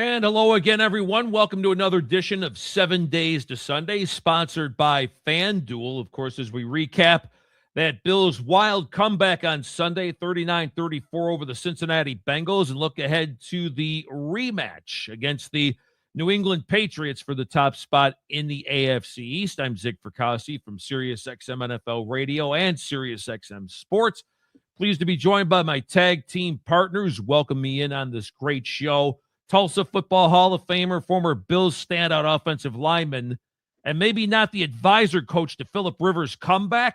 And hello again, everyone. Welcome to another edition of 7 Days to Sunday, sponsored by FanDuel. Of course, as we recap that Bills' wild comeback on Sunday, 39-34 over the Cincinnati Bengals, and look ahead to the rematch against the New England Patriots for the top spot in the AFC East. I'm Zig Fracassi from SiriusXM NFL Radio and SiriusXM Sports. Pleased to be joined by my tag team partners. Welcome me in on this great show. Tulsa Football Hall of Famer, former Bills standout offensive lineman, and maybe not the advisor coach to Philip Rivers' comeback.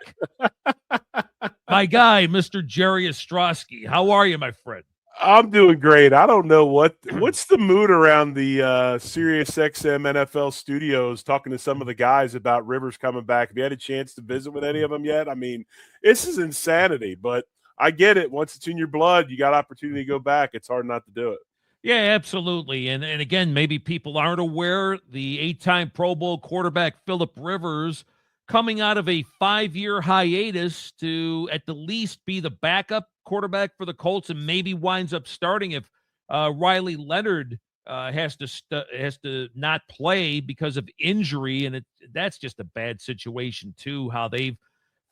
My guy, Mr. Jerry Ostroski. How are you, my friend? I'm doing great. I don't know what's the mood around the SiriusXM NFL studios, talking to some of the guys about Rivers coming back. Have you had a chance to visit with any of them yet? I mean, this is insanity, but I get it. Once it's in your blood, you got opportunity to go back. It's hard not to do it. Yeah, absolutely. And again, maybe people aren't aware, the 8-time Pro Bowl quarterback Philip Rivers coming out of a 5-year hiatus to at the least be the backup quarterback for the Colts and maybe winds up starting if Riley Leonard has to not play because of injury. And that's just a bad situation too, how they've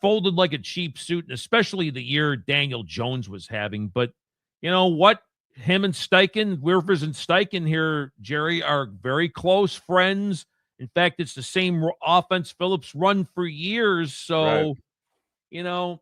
folded like a cheap suit, and especially the year Daniel Jones was having. But you know what? Him and Steichen, Rivers and Steichen here, Jerry, are very close friends. In fact, it's the same offense Phillips run for years. So, right.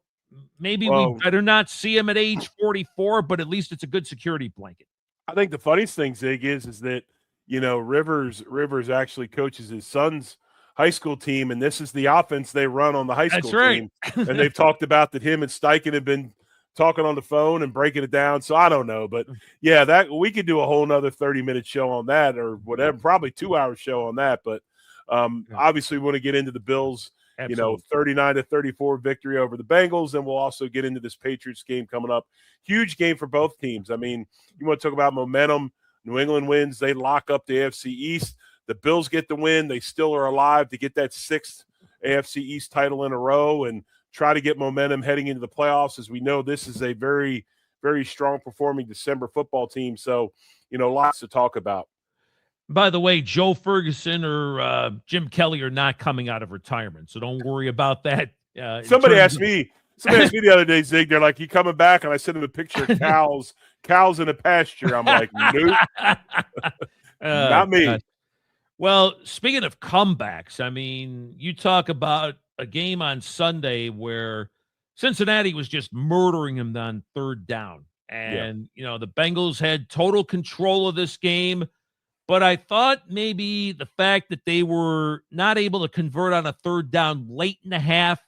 Maybe we better not see him at age 44, but at least it's a good security blanket. I think the funniest thing, Zig, is that, Rivers actually coaches his son's high school team, and this is the offense they run on the high school team. And they've talked about that him and Steichen have been talking on the phone and breaking it down. So I don't know, but yeah, that we could do a whole nother 30-minute show on that or whatever, probably 2-hour show on that. But obviously we want to get into the Bills, 39-34 victory over the Bengals. And we'll also get into this Patriots game coming up. Huge game for both teams. I mean, you want to talk about momentum. New England wins. They lock up the AFC East. The Bills get the win. They still are alive to get that 6th AFC East title in a row and try to get momentum heading into the playoffs. As we know, this is a very, very strong performing December football team. So, lots to talk about. By the way, Joe Ferguson or Jim Kelly are not coming out of retirement, so don't worry about that. Somebody asked me the other day, Zig, they're like, you coming back? And I sent him a picture of cows in a pasture. I'm like, nope, not me. God. Well, speaking of comebacks, I mean, you talk about a game on Sunday where Cincinnati was just murdering him on 3rd down. And, the Bengals had total control of this game. But I thought maybe the fact that they were not able to convert on a 3rd down late in the half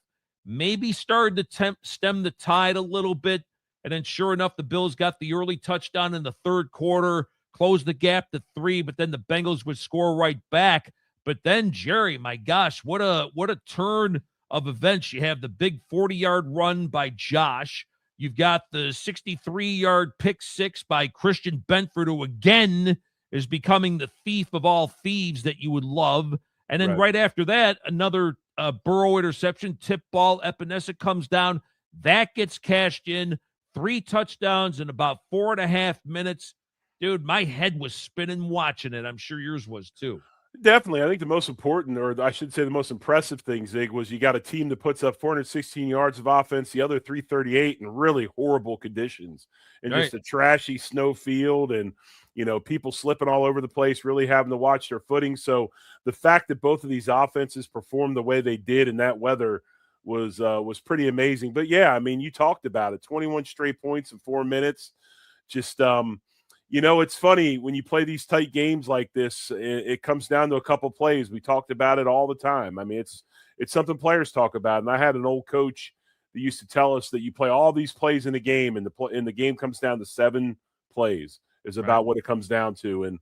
maybe started to stem the tide a little bit. And then sure enough, the Bills got the early touchdown in the 3rd quarter, closed the gap to 3, but then the Bengals would score right back. But then, Jerry, my gosh, what a turn of events. You have the big 40-yard run by Josh. You've got the 63-yard pick 6 by Christian Benford, who again is becoming the thief of all thieves that you would love. And then right after that, another Burrow interception, tip ball, Epinesa comes down. That gets cashed in. 3 touchdowns in about 4.5 minutes. Dude, my head was spinning watching it. I'm sure yours was too. Definitely. I think the most important, or I should say the most impressive thing, Zig, was you got a team that puts up 416 yards of offense, the other 338 in really horrible conditions and just a trashy snow field and, people slipping all over the place, really having to watch their footing. So the fact that both of these offenses performed the way they did in that weather was pretty amazing. But yeah, I mean, you talked about it, 21 straight points in 4 minutes. Just, it's funny when you play these tight games like this, it comes down to a couple plays. We talked about it all the time. I mean, it's something players talk about. And I had an old coach that used to tell us that you play all these plays in a game, and the game comes down to 7 plays is about what it comes down to. And,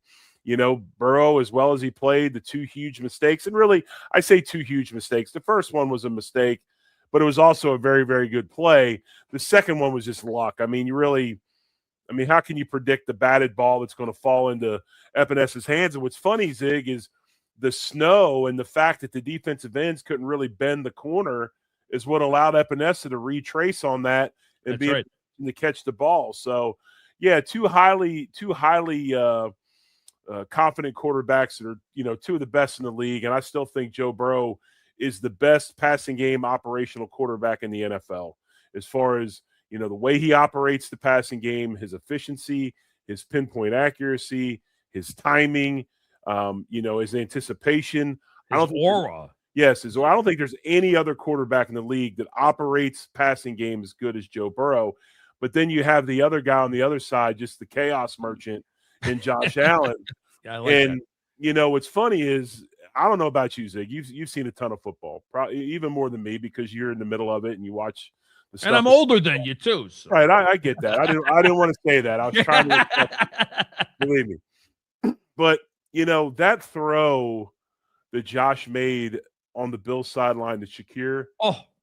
Burrow, as well as he played, the 2 huge mistakes. And really, I say 2 huge mistakes. The first one was a mistake, but it was also a very, very good play. The second one was just luck. I mean, how can you predict the batted ball that's going to fall into Epinesa's hands? And what's funny, Zig, is the snow and the fact that the defensive ends couldn't really bend the corner is what allowed Epinesa to retrace on that and be able to catch the ball. So, yeah, two highly confident quarterbacks that are, two of the best in the league. And I still think Joe Burrow is the best passing game operational quarterback in the NFL as far as, the way he operates the passing game, his efficiency, his pinpoint accuracy, his timing, his anticipation. His aura. Yes, I don't think there's any other quarterback in the league that operates passing game as good as Joe Burrow. But then you have the other guy on the other side, just the chaos merchant in Josh Allen. Yeah, I like that. What's funny is, I don't know about you, Zig. You've seen a ton of football, probably even more than me because you're in the middle of it and you watch the stuff. And I'm older than you too. So. Right, I get that. I didn't want to say that. I was trying to believe me. But that throw that Josh made on the Bills sideline to Shakir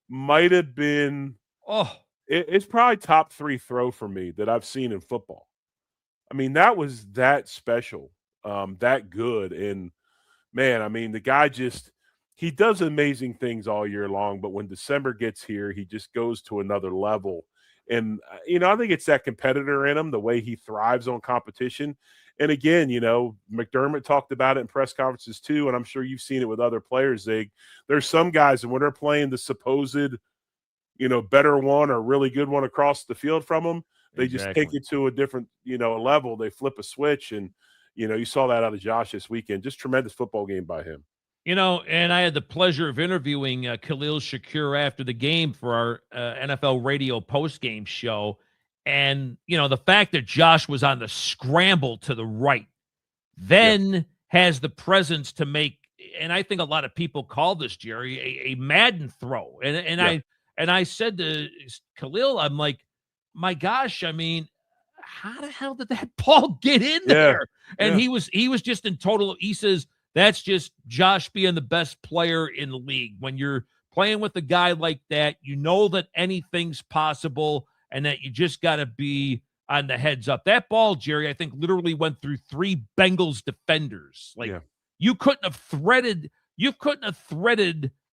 might have been it's probably top 3 throw for me that I've seen in football. I mean, that was that special, that good. And man, I mean, the guy he does amazing things all year long, but when December gets here, he just goes to another level. And, I think it's that competitor in him, the way he thrives on competition. And again, McDermott talked about it in press conferences too, and I'm sure you've seen it with other players, Zig. There's some guys, and when they're playing the supposed, better one or really good one across the field from them, they just take it to a different, level. They flip a switch, and, you saw that out of Josh this weekend. Just tremendous football game by him. And I had the pleasure of interviewing Khalil Shakir after the game for our NFL radio postgame show. And, the fact that Josh was on the scramble to the right, then has the presence to make, and I think a lot of people call this, Jerry, a Madden throw. And I said to Khalil, I'm like, my gosh, I mean, how the hell did that ball get in there? And he was just in total, he says, that's just Josh being the best player in the league. When you're playing with a guy like that, you know that anything's possible and that you just got to be on the heads up. That ball, Jerry, I think literally went through 3 Bengals defenders. You couldn't have threaded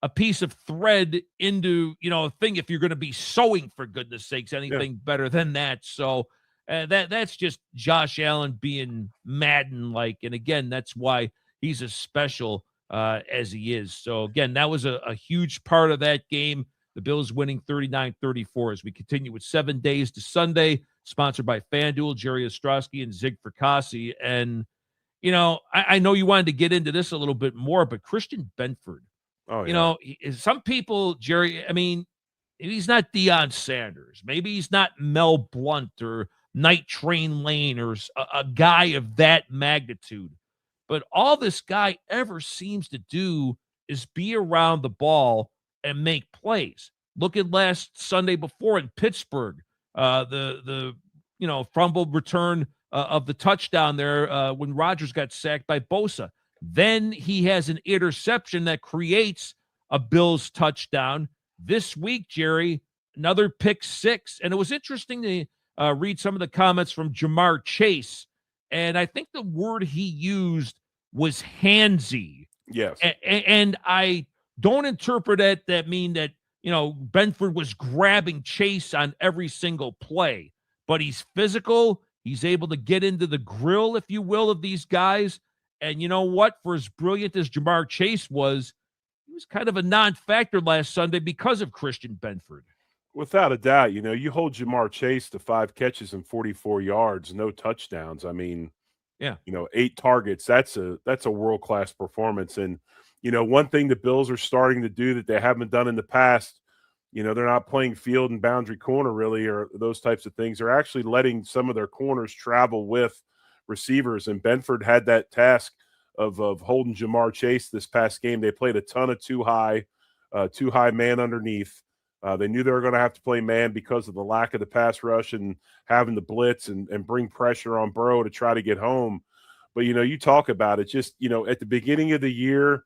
a piece of thread into, a thing if you're going to be sewing, for goodness sakes, anything better than that. So that's just Josh Allen being Madden-like. And again, that's why he's as special as he is. So again, that was a huge part of that game. The Bills winning 39-34 as we continue with 7 days to Sunday, sponsored by FanDuel, Jerry Ostroski and Zig Fracassi. And, I know you wanted to get into this a little bit more, but Christian Benford, some people, Jerry, I mean, he's not Deion Sanders. Maybe he's not Mel Blount or Night Train Lane or a guy of that magnitude. But all this guy ever seems to do is be around the ball and make plays. Look at last Sunday before in Pittsburgh, the fumbled return of the touchdown there when Rodgers got sacked by Bosa. Then he has an interception that creates a Bills touchdown. This week, Jerry, another pick 6. And it was interesting to read some of the comments from Jamar Chase. And I think the word he used was handsy. Yes. And I don't interpret it that mean that, Benford was grabbing Chase on every single play. But he's physical. He's able to get into the grill, if you will, of these guys. And you know what? For as brilliant as Jamar Chase was, he was kind of a non-factor last Sunday because of Christian Benford. Without a doubt, you hold Jamar Chase to 5 catches and 44 yards, no touchdowns. I mean, 8 targets. That's a world-class performance. And, one thing the Bills are starting to do that they haven't done in the past, they're not playing field and boundary corner really, or those types of things. They're actually letting some of their corners travel with receivers. And Benford had that task of holding Jamar Chase this past game. They played a ton of too high man underneath. They knew they were going to have to play man because of the lack of the pass rush and having the blitz and bring pressure on Burrow to try to get home. But, you talk about it just, at the beginning of the year,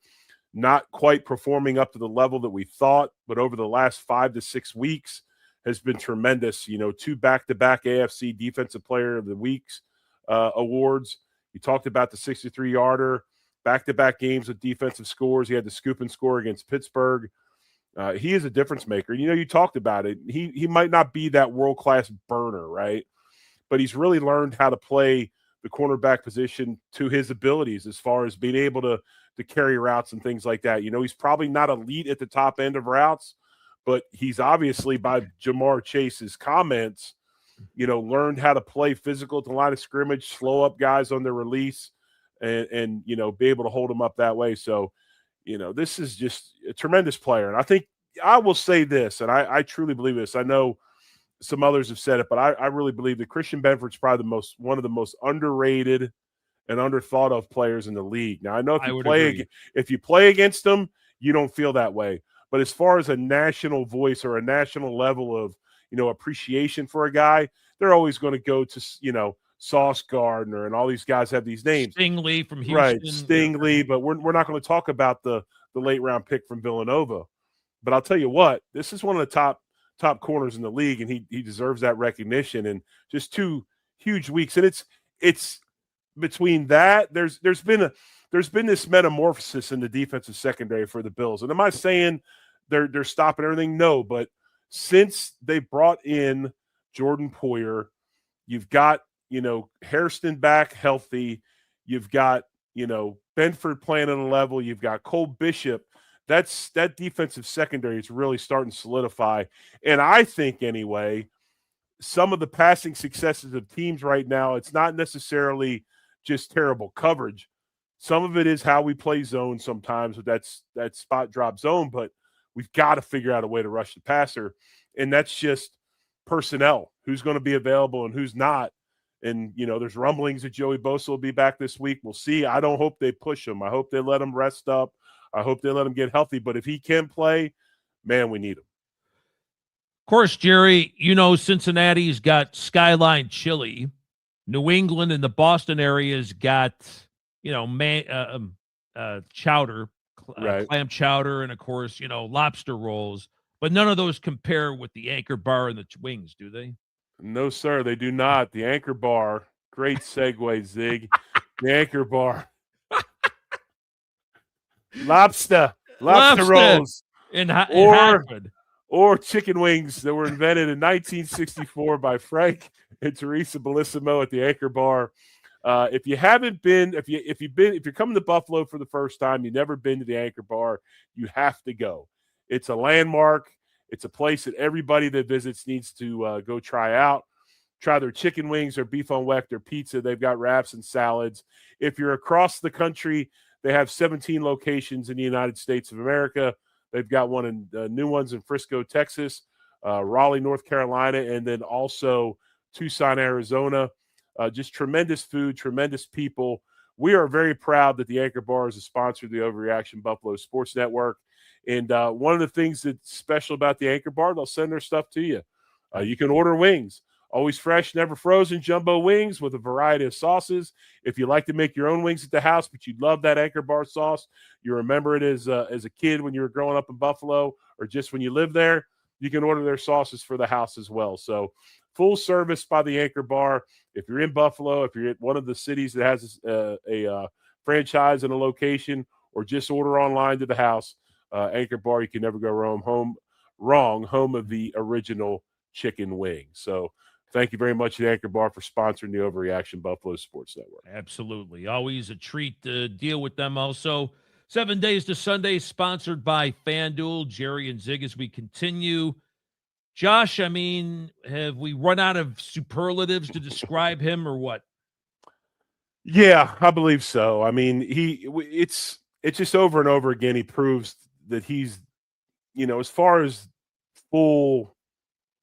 not quite performing up to the level that we thought, but over the last 5 to 6 weeks has been tremendous. 2 back-to-back AFC Defensive Player of the Weeks awards. You talked about the 63-yarder, back-to-back games with defensive scores. He had the scoop and score against Pittsburgh. He is a difference maker. You talked about it. He might not be that world-class burner, right? But he's really learned how to play the cornerback position to his abilities as far as being able to carry routes and things like that. He's probably not elite at the top end of routes, but he's obviously, by Jamar Chase's comments, learned how to play physical at the line of scrimmage, slow up guys on their release, and be able to hold them up that way. So, this is just a tremendous player. And I think I will say this, and I truly believe this. I know some others have said it, but I really believe that Christian Benford's probably one of the most underrated and underthought of players in the league. Now, I know if you play against them, you don't feel that way. But as far as a national voice or a national level of, appreciation for a guy, they're always going to go to, Sauce Gardner and all these guys have these names. Stingley from Houston. Right, Stingley, but we're not going to talk about the late round pick from Villanova. But I'll tell you what, this is one of the top corners in the league, and he deserves that recognition. And just 2 huge weeks. And it's between that, there's been this metamorphosis in the defensive secondary for the Bills. And am I saying they're stopping everything? No, but since they brought in Jordan Poyer, you've got, Hairston back healthy. You've got, Benford playing at a level. You've got Cole Bishop. That defensive secondary is really starting to solidify. And I think, anyway, some of the passing successes of teams right now, it's not necessarily just terrible coverage. Some of it is how we play zone sometimes with that spot drop zone, but we've got to figure out a way to rush the passer. And that's just personnel, who's going to be available and who's not. And, there's rumblings that Joey Bosa will be back this week. We'll see. I don't hope they push him. I hope they let him rest up. I hope they let him get healthy. But if he can play, man, we need him. Of course, Jerry, Cincinnati's got Skyline Chili. New England and the Boston area's got, chowder, right. Clam chowder, and, of course, lobster rolls. But none of those compare with the Anchor Bar and the wings, do they? No, sir, they do not. The Anchor Bar, great segue, Zig. The Anchor Bar. Lobster rolls. In Hartford. Or chicken wings that were invented in 1964 by Frank and Teresa Bellissimo at the Anchor Bar. If you haven't been, if you're coming to Buffalo for the first time, you've never been to the Anchor Bar, you have to go. It's a landmark. It's a place that everybody that visits needs to go try out. Try their chicken wings, their beef on weck, their pizza. They've got wraps and salads. If you're across the country, they have 17 locations in the United States of America. They've got one in new ones in Frisco, Texas, Raleigh, North Carolina, and then also Tucson, Arizona. Just tremendous food, tremendous people. We are very proud that the Anchor Bar is a sponsor of the Overreaction Buffalo Sports Network. And one of the things that's special about the Anchor Bar, they'll send their stuff to you. You can order wings. Always fresh, never frozen, jumbo wings with a variety of sauces. If you like to make your own wings at the house, but you love that Anchor Bar sauce, you remember it as a kid when you were growing up in Buffalo or just when you lived there, you can order their sauces for the house as well. So full service by the Anchor Bar. If you're in Buffalo, if you're at one of the cities that has a franchise and a location, or just order online to the house, Anchor Bar, you can never go wrong. Home of the original chicken wing. So thank you very much to the Anchor Bar for sponsoring the Overreaction Buffalo Sports Network. Absolutely. Always a treat to deal with them. Also, 7 Days to Sunday, sponsored by FanDuel. Jerry and Zig, as we continue. Josh, have we run out of superlatives to describe him or what? Yeah, I believe so. It's just over and over again, he proves that he's, as far as full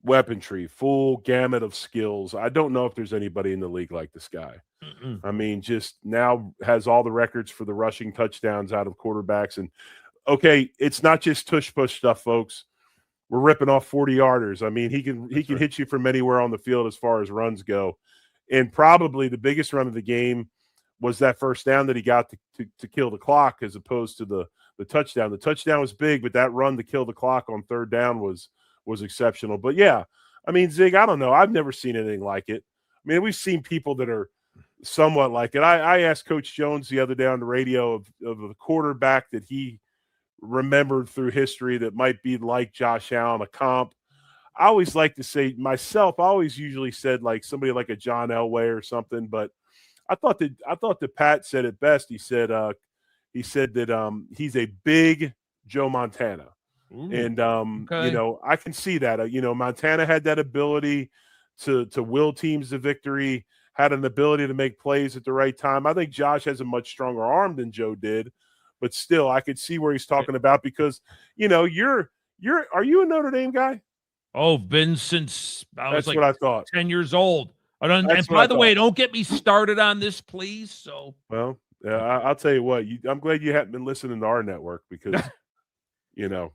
weaponry, full gamut of skills, I don't know if there's anybody in the league like this guy. Just now has all the records for the rushing touchdowns out of quarterbacks. And, okay, it's not just tush-push stuff, folks. We're ripping off 40-yarders. He can hit you from anywhere on the field as far as runs go. And probably the biggest run of the game was that first down that he got to kill the clock as opposed to the touchdown. The touchdown was big, but that run to kill the clock on third down was exceptional. But, yeah, Zig, I don't know. I've never seen anything like it. We've seen people that are somewhat like it. I asked Coach Jones the other day on the radio of the quarterback that he remembered through history that might be like Josh Allen, a comp. I always like to say myself, I always usually said like somebody like a John Elway or something, but I thought that Pat said it best. He said that he's a big Joe Montana. Ooh, And okay. you know, I can see that. You know, Montana had that ability to will teams to victory, had an ability to make plays at the right time. I think Josh has a much stronger arm than Joe did, but still I could see where he's talking about, because you know, are you a Notre Dame guy? Oh, been since I was That's like what I thought. 10 years old. And That's what by I the way, thought. don't get me started on this, please. So, Well, I'll tell you what, I'm glad you haven't been listening to our network, because you know,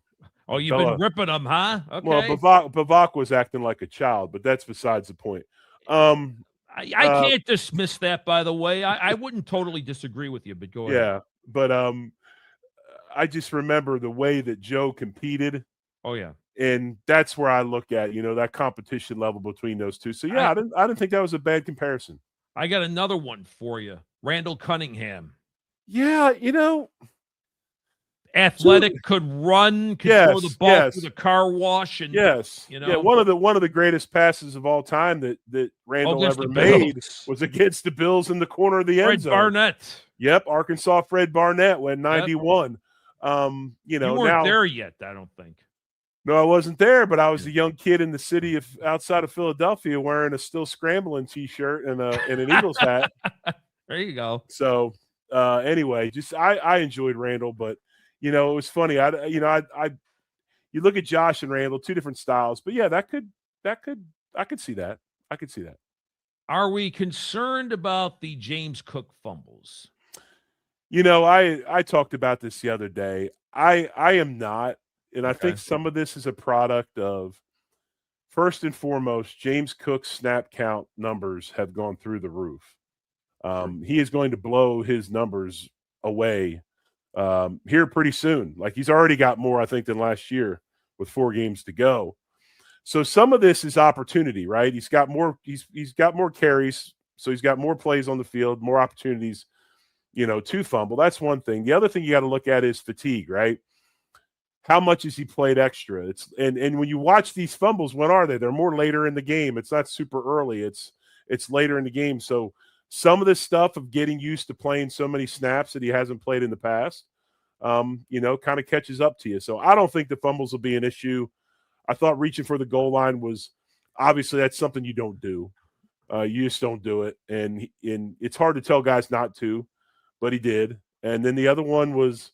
oh, you've fella, been ripping them, huh? well, Okay. Bavak was acting like a child, but that's besides the point. I can't dismiss that, by the way. I wouldn't totally disagree with you, but go ahead. Yeah, but I just remember the way that Joe competed, Oh, yeah. and that's where I look at, you know, that competition level between those two. So yeah, I didn't think that was a bad comparison. I got another one for you. Randall Cunningham. Yeah, you know, Athletic, could run, could throw the ball through the car wash, and yes, you know, yeah. One of the greatest passes of all time that Randall against ever the made Bills. was against the Bills in the corner of the end Fred zone. Barnett. Yep, Arkansas Fred Barnett went 91. You You know, weren't now there yet, I don't think. no, I wasn't there, but I was Yeah. a young kid in the city of outside of Philadelphia wearing a Still Scrambling T-shirt and an Eagles hat. There you go. So anyway, just I enjoyed Randall, but you know, it was funny. You look at Josh and Randall, two different styles, but yeah, I could see that. I could see that. Are we concerned about the James Cook fumbles? You know, I talked about this the other day. I am not, and I think Okay. some of this is a product of, first and foremost, James Cook's snap count numbers have gone through the roof. He is going to blow his numbers away here pretty soon. Like, he's already got more, I think, than last year with 4 games to go. So some of this is opportunity, right? He's got more carries, so he's got more plays on the field, more opportunities, you know, to fumble. That's one thing. The other thing you got to look at is fatigue, right? How much has he played extra? And when you watch these fumbles, when are they? They're more later in the game. It's not super early. It's later in the game. So some of this stuff of getting used to playing so many snaps that he hasn't played in the past, you know, kind of catches up to you. So I don't think the fumbles will be an issue. I thought reaching for the goal line was, obviously that's something you don't do. You just don't do it. And it's hard to tell guys not to, but he did. And then the other one was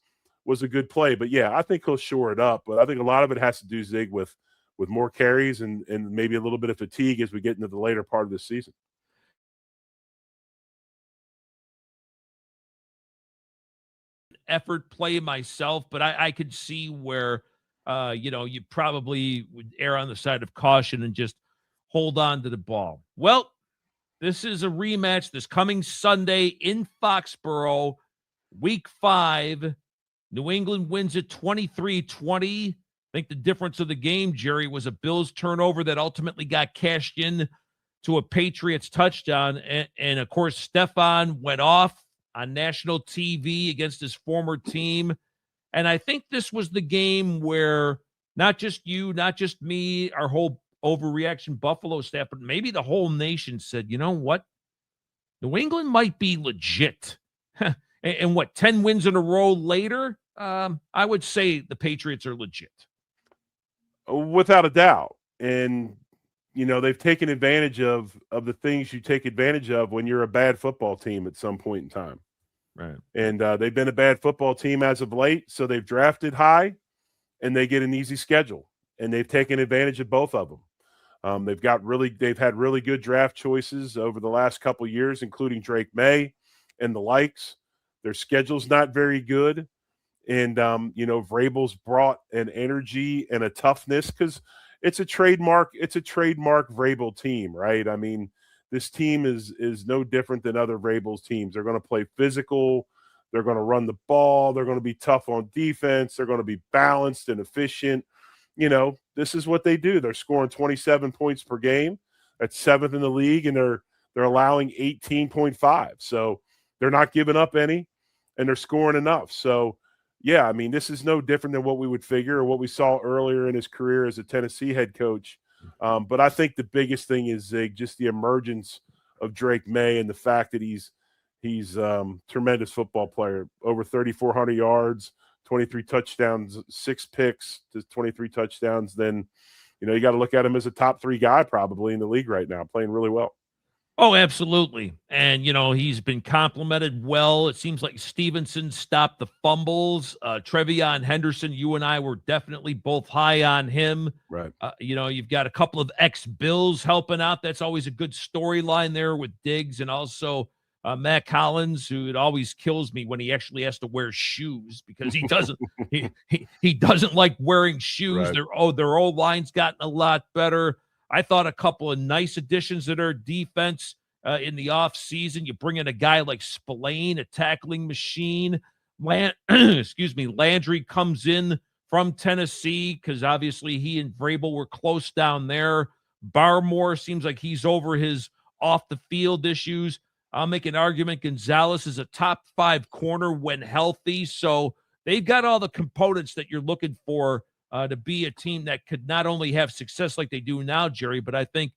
a good play. But yeah, I think he'll shore it up. But I think a lot of it has to do, Zig, with more carries and maybe a little bit of fatigue as we get into the later part of the season. Effort play myself, but I could see where you know, you probably would err on the side of caution and just hold on to the ball. Well, this is a rematch this coming Sunday in Foxboro, week 5. New England wins it 23-20. I think the difference of the game, Jerry, was a Bills turnover that ultimately got cashed in to a Patriots touchdown. And of course, Stefan went off on national TV against his former team. And I think this was the game where not just you, not just me, our whole Overreaction Buffalo staff, but maybe the whole nation said, you know what? New England might be legit. And what, 10 wins in a row later? I would say the Patriots are legit. Without a doubt. And, you know, they've taken advantage of the things you take advantage of when you're a bad football team at some point in time. Right. And they've been a bad football team as of late, so they've drafted high and they get an easy schedule. And they've taken advantage of both of them. They've had really good draft choices over the last couple of years, including Drake May and the likes. Their schedule's not very good. And, you know, Vrabel's brought an energy and a toughness, because it's a trademark Vrabel team, right? I mean, this team is no different than other Vrabel's teams. They're going to play physical. They're going to run the ball. They're going to be tough on defense. They're going to be balanced and efficient. You know, this is what they do. They're scoring 27 points per game. That's 7th in the league, and they're allowing 18.5. So they're not giving up any, and they're scoring enough. So, yeah, I mean, this is no different than what we would figure or what we saw earlier in his career as a Tennessee head coach. But I think the biggest thing is just the emergence of Drake May and the fact that he's He's tremendous football player, over 3,400 yards, 23 touchdowns, 6 picks to 23 touchdowns. Then, you got to look at him as a top 3 guy probably in the league right now, playing really well. Oh, absolutely. And, he's been complimented well. It seems like Stevenson stopped the fumbles. Trevion Henderson, you and I were definitely both high on him. Right. You've got a couple of ex-Bills helping out. That's always a good storyline there with Diggs, and also Matt Collins, who it always kills me when he actually has to wear shoes because he doesn't he doesn't like wearing shoes. Right. Their O-line's gotten a lot better. I thought a couple of nice additions to their defense in the offseason. You bring in a guy like Spillane, a tackling machine. Landry comes in from Tennessee because obviously he and Vrabel were close down there. Barmore seems like he's over his off-the-field issues. I'll make an argument Gonzalez is a top 5 corner when healthy. So they've got all the components that you're looking for to be a team that could not only have success like they do now, Jerry, but I think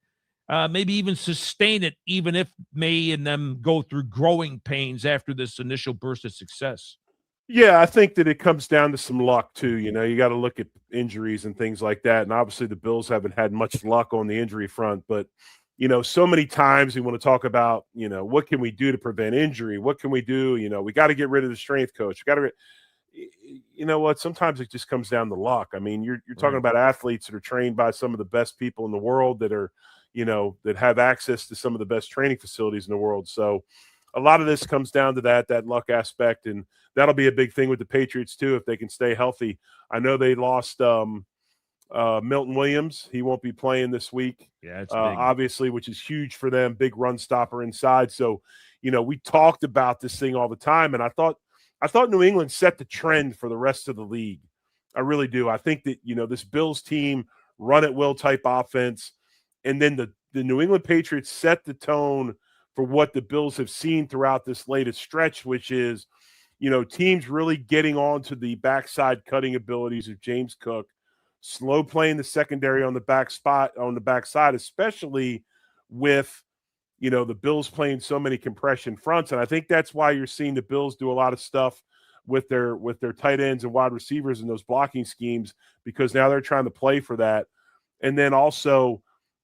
maybe even sustain it, even if May and them go through growing pains after this initial burst of success. Yeah, I think that it comes down to some luck too. You got to look at injuries and things like that. And obviously the Bills haven't had much luck on the injury front, but so many times we want to talk about, what can we do to prevent injury? What can we do? We got to get rid of the strength coach. We got to you know what? Sometimes it just comes down to luck. I mean, you're talking about athletes that are trained by some of the best people in the world that are, that have access to some of the best training facilities in the world. So a lot of this comes down to that luck aspect, and that'll be a big thing with the Patriots too if they can stay healthy. I know they lost Milton Williams. He won't be playing this week. Yeah, it's obviously, which is huge for them. Big run stopper inside. So, we talked about this thing all the time, and I thought New England set the trend for the rest of the league. I really do. I think that, this Bills team, run at will type offense, and then the New England Patriots set the tone for what the Bills have seen throughout this latest stretch, which is, teams really getting on to the backside cutting abilities of James Cook, slow playing the secondary on the backside, especially with, the Bills playing so many compression fronts. And I think that's why you're seeing the Bills do a lot of stuff with their tight ends and wide receivers in those blocking schemes, because now they're trying to play for that. And then also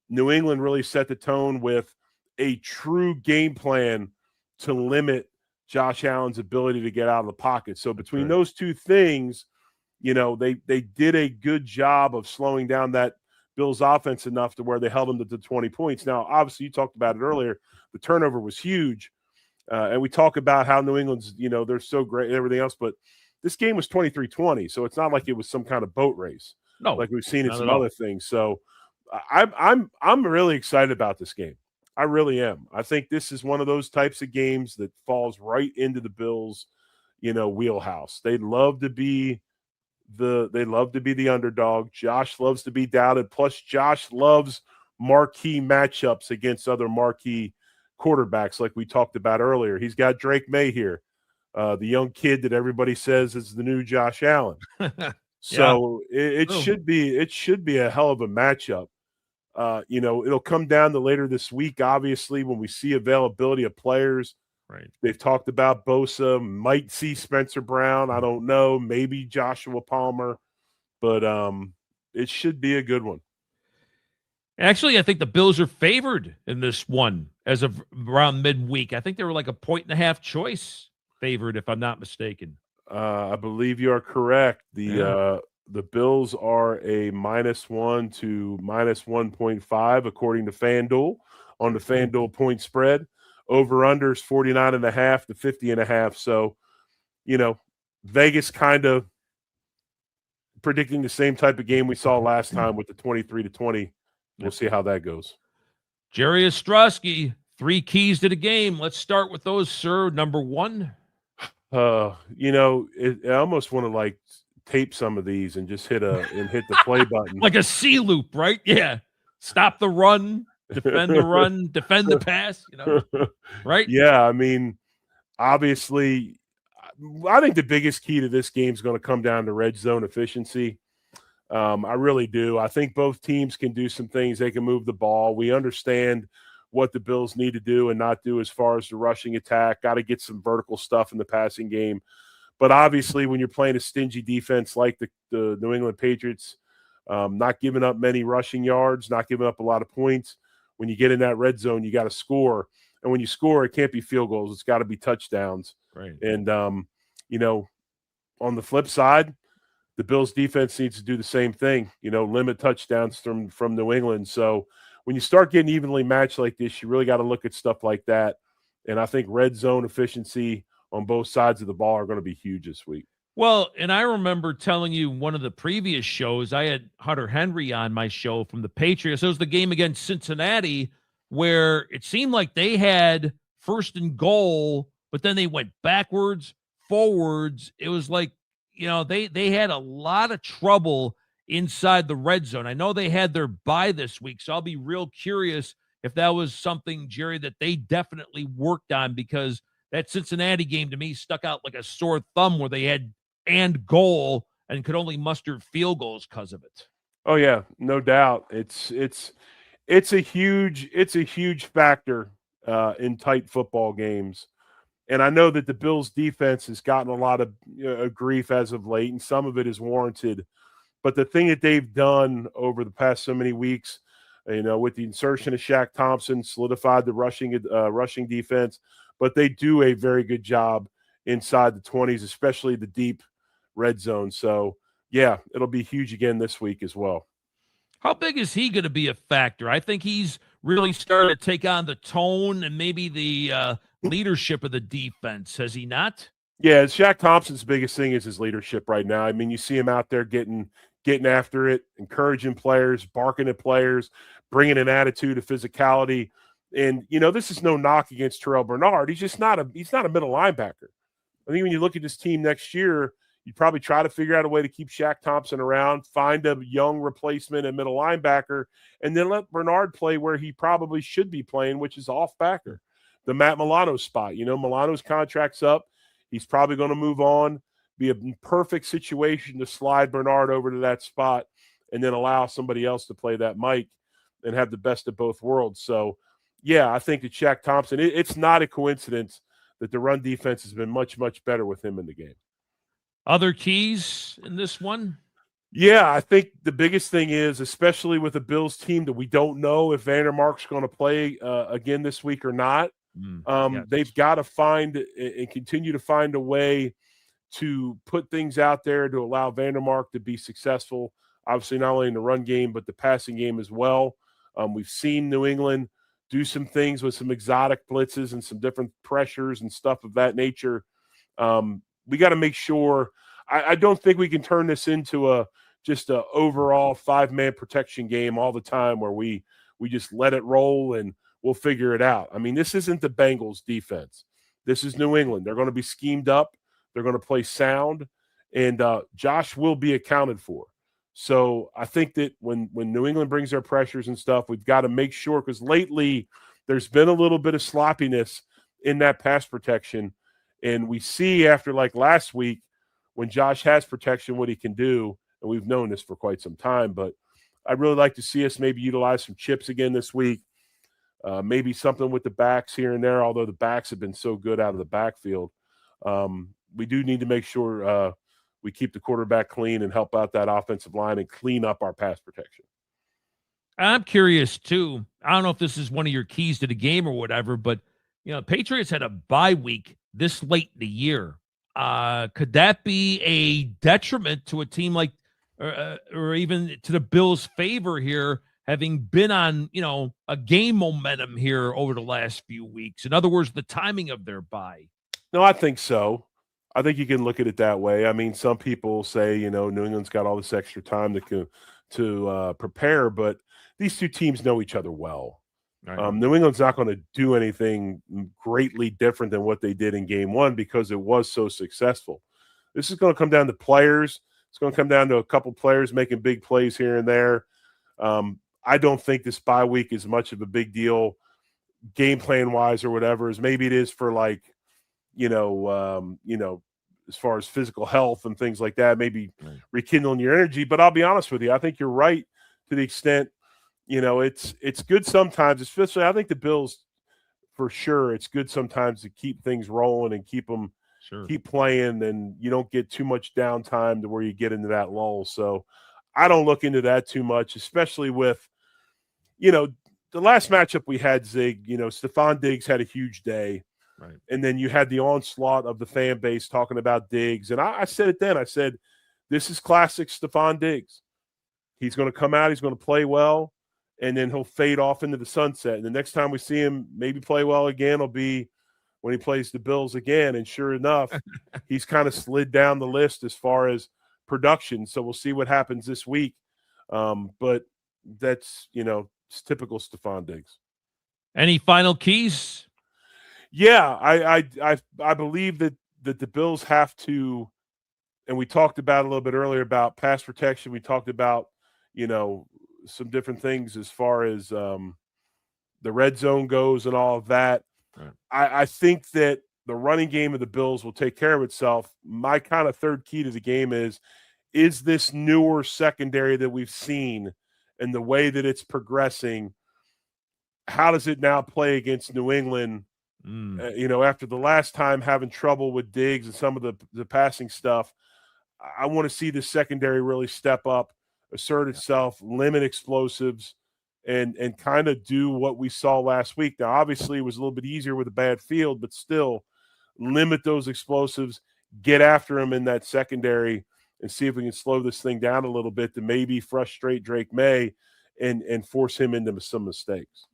New England really set the tone with a true game plan to limit Josh Allen's ability to get out of the pocket. So between those two things, they did a good job of slowing down that Bills offense enough to where they held them to 20 points. Now, obviously, you talked about it earlier. The turnover was huge. And we talk about how New England's, they're so great and everything else. But this game was 23-20. So it's not like it was some kind of boat race. No, like we've seen in some other things. So I'm really excited about this game. I really am. I think this is one of those types of games that falls right into the Bills, wheelhouse. They love to be the underdog. Josh loves to be doubted. Plus, Josh loves marquee matchups against other marquee quarterbacks, like we talked about earlier. He's got Drake May here, the young kid that everybody says is the new Josh Allen. So it should be a hell of a matchup. It'll come down to later this week, obviously, when we see availability of players. Right. They've talked about Bosa, might see Spencer Brown. I don't know, maybe Joshua Palmer, but it should be a good one. Actually, I think the Bills are favored in this one as of around midweek. I think they were like a 1.5 choice favored, if I'm not mistaken. I believe you are correct. The Bills are a -1 to -1.5 according to FanDuel on the FanDuel point spread. Over-under is 49.5 to 50.5. So, Vegas kind of predicting the same type of game we saw last time with the 23-20. We'll see how that goes. Jerry Ostroski, 3 keys to the game. Let's start with those, sir. Number 1. I almost want to tape some of these and just hit the play button. Like a C loop, right? Yeah. Stop the run. Defend the run, defend the pass, right? Yeah, I mean, obviously, I think the biggest key to this game is going to come down to red zone efficiency. I really do. I think both teams can do some things. They can move the ball. We understand what the Bills need to do and not do as far as the rushing attack. Got to get some vertical stuff in the passing game. But obviously, when you're playing a stingy defense like the New England Patriots, not giving up many rushing yards, not giving up a lot of points, when you get in that red zone, you got to score. And when you score, it can't be field goals. It's got to be touchdowns. Right. And, on the flip side, the Bills defense needs to do the same thing, limit touchdowns from New England. So when you start getting evenly matched like this, you really got to look at stuff like that. And I think red zone efficiency on both sides of the ball are going to be huge this week. Well, and I remember telling you one of the previous shows, I had Hunter Henry on my show from the Patriots. It was the game against Cincinnati where it seemed like they had first and goal, but then they went backwards, forwards. It was like, they had a lot of trouble inside the red zone. I know they had their bye this week, so I'll be real curious if that was something, Jerry, that they definitely worked on, because that Cincinnati game to me stuck out like a sore thumb where they had and goal and could only muster field goals because of it. Oh yeah, no doubt. It's a huge factor in tight football games. And I know that the Bills defense has gotten a lot of grief as of late, and some of it is warranted. But the thing that they've done over the past so many weeks, with the insertion of Shaq Thompson, solidified the rushing defense. But they do a very good job inside the 20s, especially the deep red zone. So, yeah, it'll be huge again this week as well. How big is he going to be a factor? I think he's really started to take on the tone and maybe the leadership of the defense. Has he not? Yeah, Shaq Thompson's biggest thing is his leadership right now. I mean, you see him out there getting after it, encouraging players, barking at players, bringing an attitude of physicality. And, this is no knock against Terrell Bernard. He's not a middle linebacker. I think when you look at this team next year, you'd probably try to figure out a way to keep Shaq Thompson around, find a young replacement at middle linebacker, and then let Bernard play where he probably should be playing, which is off backer, the Matt Milano spot. Milano's contract's up. He's probably going to move on, be a perfect situation to slide Bernard over to that spot and then allow somebody else to play that Mike and have the best of both worlds. So, yeah, I think that Shaq Thompson, it's not a coincidence that the run defense has been much, much better with him in the game. Other keys in this one? Yeah, I think the biggest thing is, especially with the Bills team, that we don't know if Vandermark's going to play again this week or not. Yes. They've got to find and continue to find a way to put things out there to allow Vandermark to be successful, obviously not only in the run game, but the passing game as well. We've seen New England do some things with some exotic blitzes and some different pressures and stuff of that nature. We got to make sure. I don't think we can turn this into just a overall 5-man protection game all the time where we just let it roll and we'll figure it out. I mean, this isn't the Bengals defense. This is New England. They're going to be schemed up. They're going to play sound, and Josh will be accounted for. So I think that when New England brings their pressures and stuff, we've got to make sure, because lately there's been a little bit of sloppiness in that pass protection. And we see after like last week when Josh has protection what he can do, and we've known this for quite some time. But I'd really like to see us maybe utilize some chips again this week, maybe something with the backs here and there, although the backs have been so good out of the backfield. We do need to make sure we keep the quarterback clean and help out that offensive line and clean up our pass protection. I'm curious, too. I don't know if this is one of your keys to the game or whatever, but, Patriots had a bye week this late in the year. Could that be a detriment to a team like or even to the Bills' favor here, having been on, a game momentum here over the last few weeks? In other words, the timing of their bye. No, I think so. I think you can look at it that way. I mean, some people say, New England's got all this extra time to prepare, but these two teams know each other well. Right. New England's not going to do anything greatly different than what they did in game one because it was so successful. This is going to come down to players. It's going to come down to a couple players making big plays here and there. I don't think this bye week is much of a big deal game plan wise or whatever, as maybe it is for like, as far as physical health and things like that, maybe rekindling your energy. But I'll be honest with you, I think you're right to the extent, it's good sometimes, especially I think the Bills for sure. It's good sometimes to keep things rolling and keep playing, and you don't get too much downtime to where you get into that lull. So I don't look into that too much, especially with, the last matchup we had, Zig, Stephon Diggs had a huge day. Right. And then you had the onslaught of the fan base talking about Diggs. And I said it then. I said, this is classic Stephon Diggs. He's going to come out, he's going to play well, and then he'll fade off into the sunset. And the next time we see him maybe play well again will be when he plays the Bills again. And sure enough, he's kind of slid down the list as far as production. So we'll see what happens this week. But that's, it's typical Stephon Diggs. Any final keys? Yeah, I believe that the Bills have to, and we talked about a little bit earlier about pass protection. We talked about, some different things as far as the red zone goes and all of that. Right. I think that the running game of the Bills will take care of itself. My kind of third key to the game is this newer secondary that we've seen and the way that it's progressing, how does it now play against New England? After the last time having trouble with Diggs and some of the passing stuff, I want to see the secondary really step up, assert itself, limit explosives, and kind of do what we saw last week. Now, obviously, it was a little bit easier with a bad field, but still limit those explosives, get after them in that secondary, and see if we can slow this thing down a little bit to maybe frustrate Drake May and force him into some mistakes.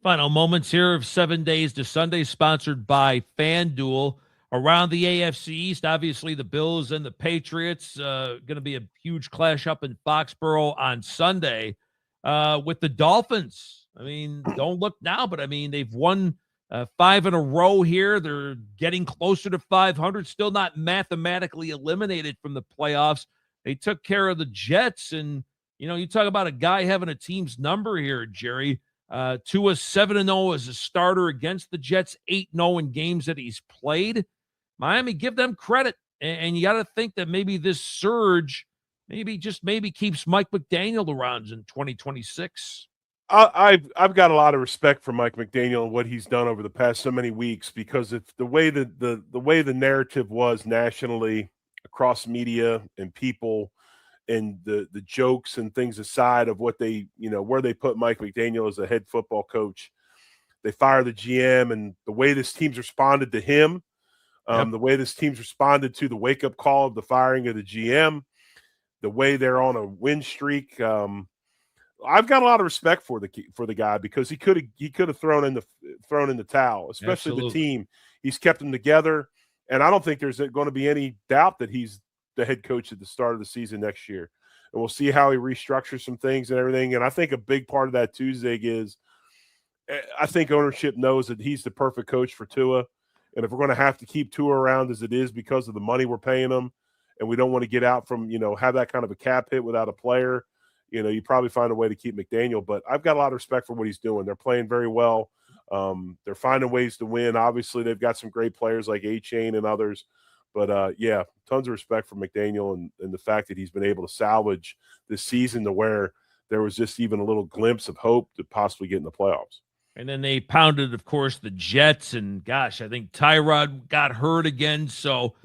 Final moments here of 7 days to Sunday, sponsored by FanDuel. Around the AFC East, obviously the Bills and the Patriots, going to be a huge clash up in Foxboro on Sunday. With the Dolphins, I mean, don't look now, but I mean, they've won 5 in a row here. They're getting closer to 500, still not mathematically eliminated from the playoffs. They took care of the Jets, and, you talk about a guy having a team's number here, Jerry. Tua 7-0 as a starter against the Jets, 8-0 in games that he's played. Miami, give them credit. And you got to think that maybe this surge maybe keeps Mike McDaniel around in 2026. I've got a lot of respect for Mike McDaniel and what he's done over the past so many weeks, because it's the way that the way the narrative was nationally across media and people, and the jokes and things aside of what they, where they put Mike McDaniel as a head football coach. They fire the GM, and the way this team's responded to him, the way this team's responded to the wake-up call of the firing of the GM, the way they're on a win streak. I've got a lot of respect for the guy, because he could have thrown in the towel, especially Absolutely. the team. He's kept them together, and I don't think there's going to be any doubt that he's the head coach at the start of the season next year. And we'll see how he restructures some things and everything. And I think a big part of that too, Zig, is I think ownership knows that he's the perfect coach for Tua. And if we're going to have to keep Tua around as it is because of the money we're paying him, and we don't want to get out from, have that kind of a cap hit without a player, you probably find a way to keep McDaniel. But I've got a lot of respect for what he's doing. They're playing very well. They're finding ways to win. Obviously, they've got some great players like A-Chain and others. But, tons of respect for McDaniel and the fact that he's been able to salvage this season to where there was just even a little glimpse of hope to possibly get in the playoffs. And then they pounded, of course, the Jets. And, gosh, I think Tyrod got hurt again. So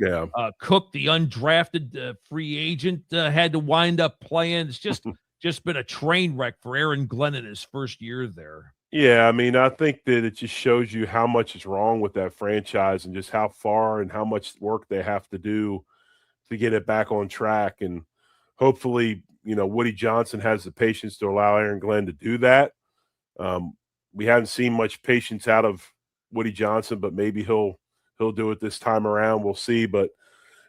Cook, the undrafted free agent, had to wind up playing. It's just been a train wreck for Aaron Glenn in his first year there. Yeah, I mean, I think that it just shows you how much is wrong with that franchise and just how far and how much work they have to do to get it back on track. And hopefully, Woody Johnson has the patience to allow Aaron Glenn to do that. We haven't seen much patience out of Woody Johnson, but maybe he'll do it this time around. We'll see. But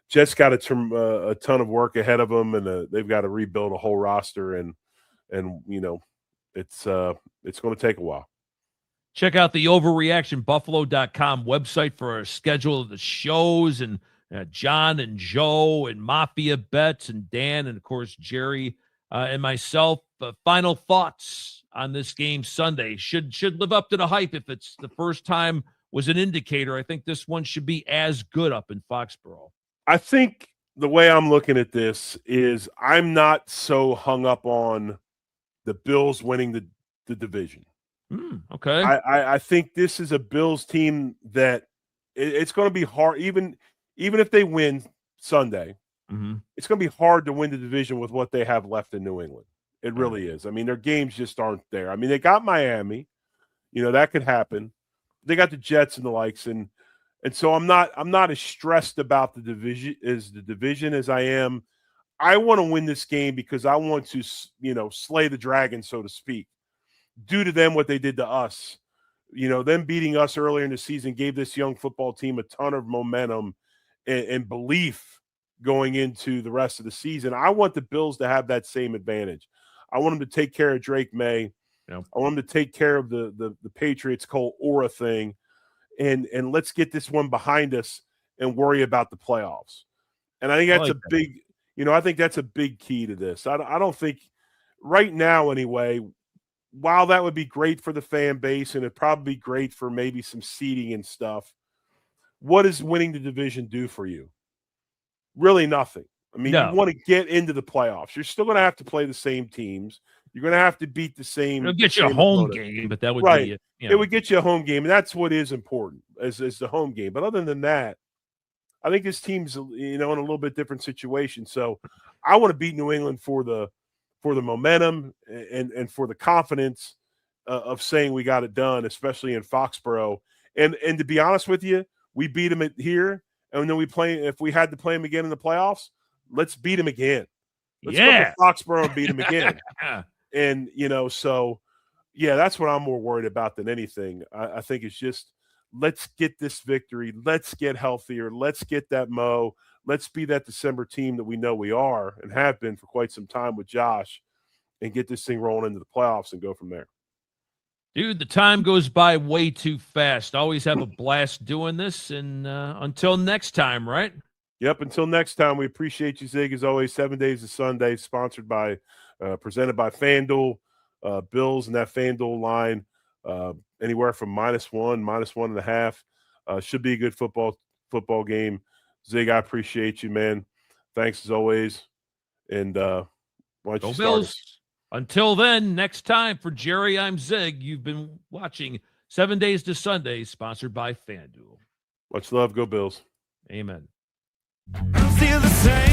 Jets got a ton of work ahead of them, and they've got to rebuild a whole roster. And it's going to take a while. Check out the overreactionbuffalo.com website for a schedule of the shows, and John and Joe and Mafia Bets and Dan and, of course, Jerry and myself. Final thoughts on this game Sunday. Should live up to the hype. If it's the first time was an indicator, I think this one should be as good up in Foxboro. I think the way I'm looking at this is I'm not so hung up on the Bills winning the division. Okay. I think this is a Bills team that it's going to be hard, even if they win Sunday. It's going to be hard to win the division with what they have left in New England. It really is. I mean, their games just aren't there. I mean, they got Miami, that could happen. They got the Jets and the likes, and so I'm not as stressed about the division as I am. I want to win this game because I want to, slay the dragon, so to speak. Due to them, what they did to us, them beating us earlier in the season gave this young football team a ton of momentum and belief going into the rest of the season. I want the Bills to have that same advantage. I want them to take care of Drake May. Yep. I want them to take care of the Patriots Cole Aura thing, and let's get this one behind us and worry about the playoffs. And I think that's big. I think that's a big key to this. I don't think right now anyway. While that would be great for the fan base and it'd probably be great for maybe some seeding and stuff, what does winning the division do for you? Really nothing. I mean, you want to get into the playoffs. You're still going to have to play the same teams. You're going to have to beat the same. It'll get you a home game, but that would be it would get you a home game, and that's what is important is the home game. But other than that, I think this team's in a little bit different situation. So I want to beat New England for the momentum and for the confidence of saying we got it done, especially in Foxboro. And to be honest with you, we beat them here, and then if we had to play them again in the playoffs, let's beat them again. Let's go to Foxboro and beat them again. And, so, that's what I'm more worried about than anything. I think it's just let's get this victory. Let's get healthier. Let's get that Mo. Let's be that December team that we know we are and have been for quite some time with Josh and get this thing rolling into the playoffs and go from there. Dude, the time goes by way too fast. Always have a blast doing this. And until next time, right? Yep. Until next time, we appreciate you, Zig, as always. 7 Days of Sunday, presented by FanDuel. Bills and that FanDuel line, anywhere from -1, -1.5. Should be a good football game. Zig, I appreciate you, man. Thanks as always. And why don't you start us? Until then, next time for Jerry, I'm Zig. You've been watching 7 Days to Sunday, sponsored by FanDuel. Much love. Go Bills. Amen. Feel the same.